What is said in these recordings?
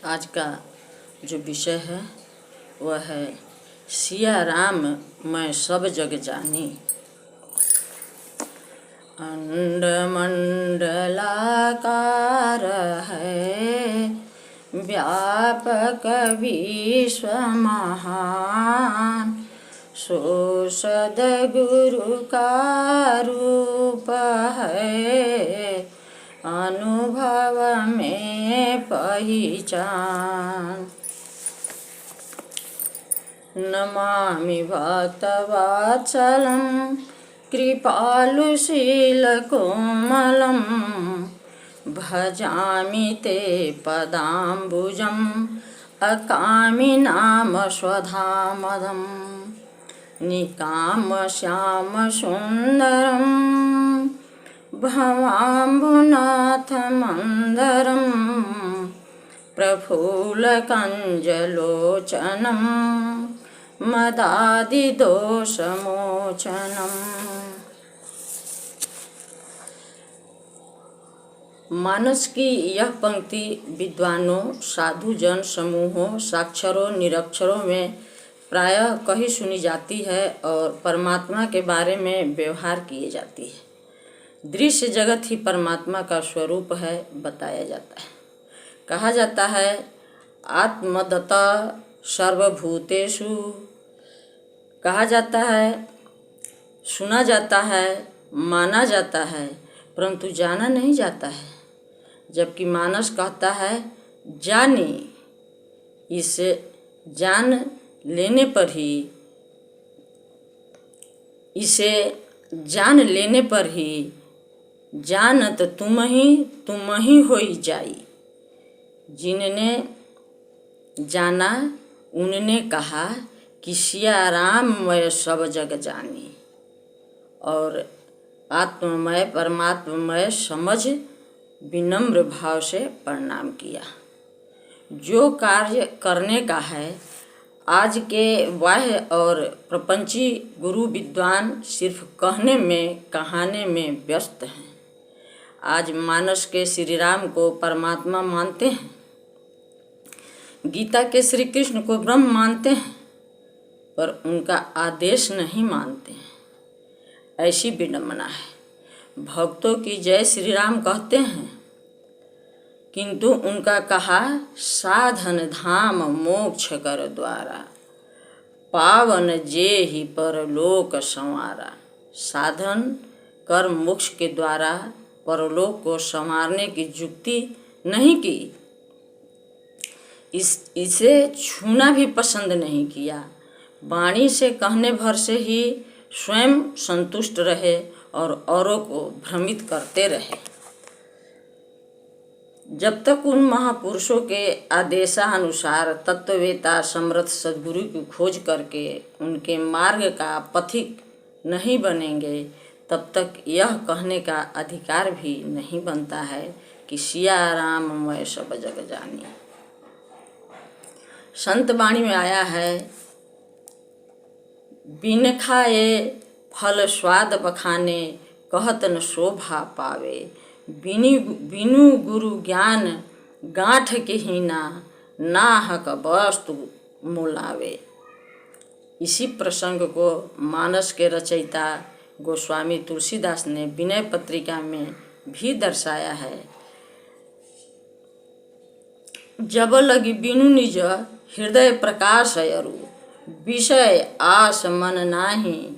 आज का जो विषय है वह है सिया राम मैं सब जग जानी। अंड मंडलाकार है व्यापक विश्व महान, सो सद्गुरु का रूप है अनुभव में पहचान। नमामि भक्तवत्सलं कृपालुशीलकोमलं, भजामि ते पदाम्बुजं अकामि नाम स्वधामदं। निकामश्यामसुन्दरं भवाम्बुनाथमन्दरं, प्रफुल्लकञ्जलोचनं मदादिदोषमोचनम्। मानस की यह पंक्ति विद्वानों, साधुजन समूहों, साक्षरों, निरक्षरों में प्रायः कहीं सुनी जाती है और परमात्मा के बारे में व्यवहार किए जाती है। दृश्य जगत ही परमात्मा का स्वरूप है बताया जाता है। कहा जाता है आत्मदत्त सर्वभूतेषु, कहा जाता है, सुना जाता है, माना जाता है, परंतु जाना नहीं जाता है। जबकि मानस कहता है जानी। इसे जान लेने पर ही, इसे जान लेने पर ही जानत तुम ही होई जाई। जिनने जाना उनने कहा कि सिया राम मैं सब जग जानी, और आत्ममय परमात्ममय समझ विनम्र भाव से प्रणाम किया। जो कार्य करने का है, आज के बाह्य और प्रपंची गुरु विद्वान सिर्फ कहने में कहाने में व्यस्त हैं। आज मानस के श्री राम को परमात्मा मानते हैं, गीता के श्री कृष्ण को ब्रह्म मानते हैं, पर उनका आदेश नहीं मानते हैं। ऐसी विडंबना है। भक्तों की जय श्री राम कहते हैं, किंतु उनका कहा साधन धाम मोक्ष कर द्वारा, पावन जे ही परलोक संवारा। साधन कर मोक्ष के द्वारा परलोक को संवारने की युक्ति नहीं की, इसे छूना भी पसंद नहीं किया। वाणी से कहने भर से ही स्वयं संतुष्ट रहे और औरों को भ्रमित करते रहे। जब तक उन महापुरुषों के आदेशानुसार तत्ववेता समर्थ सद्गुरु की खोज करके उनके मार्ग का पथिक नहीं बनेंगे, तब तक यह कहने का अधिकार भी नहीं बनता है कि सिया राम मैं सब जग जानी। संत वाणी में आया है, बिन खाए फल स्वाद बखाने, कहत न शोभा पावे। बिनु गुरु ज्ञान गांठ के हीना, नाहक वस्तु मोलावे। इसी प्रसंग को मानस के रचयिता गोस्वामी तुलसीदास ने विनय पत्रिका में भी दर्शाया है। जब लगी बिनु निज हृदय प्रकाश अरु, विषय आस मन नाही।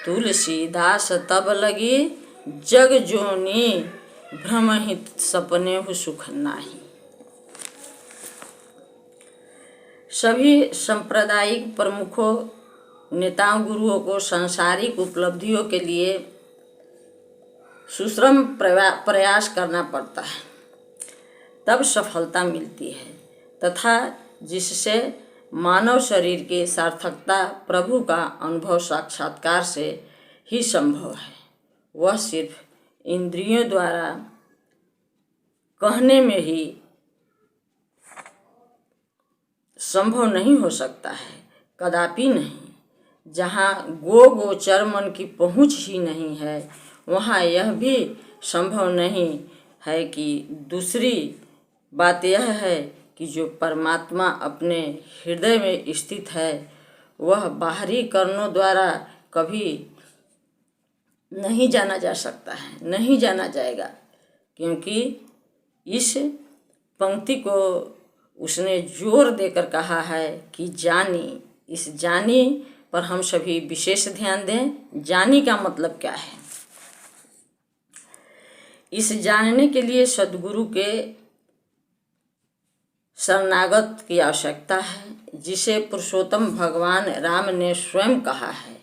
तुलसीदास तब लगी जग जोनी, भ्रमहित सपने हु सुख नाही। सभी सांप्रदायिक प्रमुखों, नेताओं, गुरुओं को सांसारिक उपलब्धियों के लिए सुश्रम प्रयास करना पड़ता है, तब सफलता मिलती है, तथा जिससे मानव शरीर की सार्थकता प्रभु का अनुभव साक्षात्कार से ही संभव है। वह सिर्फ इंद्रियों द्वारा कहने में ही संभव नहीं हो सकता है, कदापि नहीं। जहाँ गोचर मन की पहुँच ही नहीं है, वहाँ यह भी संभव नहीं है कि दूसरी बात यह है कि जो परमात्मा अपने हृदय में स्थित है वह बाहरी कारणों द्वारा कभी नहीं जाना जा सकता है, नहीं जाना जाएगा, क्योंकि इस पंक्ति को उसने जोर देकर कहा है कि जानी। इस जानी पर हम सभी विशेष ध्यान दें। जानी का मतलब क्या है? इस जानने के लिए सद्गुरु के शरणागत की आवश्यकता है, जिसे पुरुषोत्तम भगवान राम ने स्वयं कहा है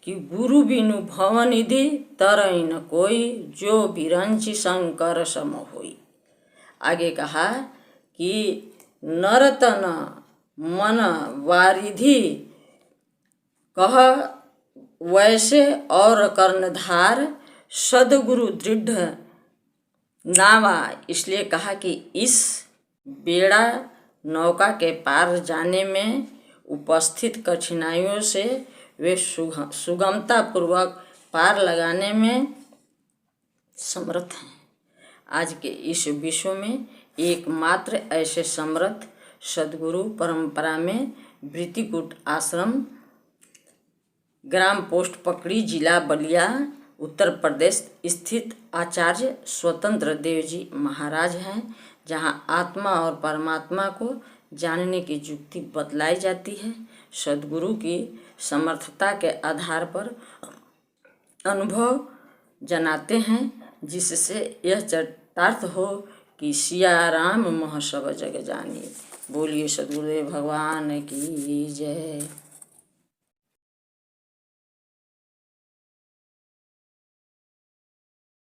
कि गुरु बिनु भवनिधि तरई न कोई, जो बिरंचि शंकर सम होई। आगे कहा कि नरतन मन वारिधि कह वैसे और कर्णधार, सदगुरु दृढ़ नावा। इसलिए कहा कि इस बेड़ा नौका के पार जाने में उपस्थित कठिनाइयों से वे सुगमता पूर्वक पार लगाने में समर्थ हैं। आज के इस विश्व में एकमात्र ऐसे समर्थ सद्गुरु परंपरा में वृत्तिकूट आश्रम, ग्राम पोस्ट पकड़ी, जिला बलिया, उत्तर प्रदेश स्थित आचार्य स्वतंत्र देव जी महाराज हैं, जहां आत्मा और परमात्मा को जानने की युक्ति बतलाई जाती है। सद्गुरु की समर्थता के आधार पर अनुभव जनाते हैं, जिससे यह चरितार्थ हो कि सिया राम मोह सब जग जानी। बोलिए सद्गुरुदेव भगवान की जय।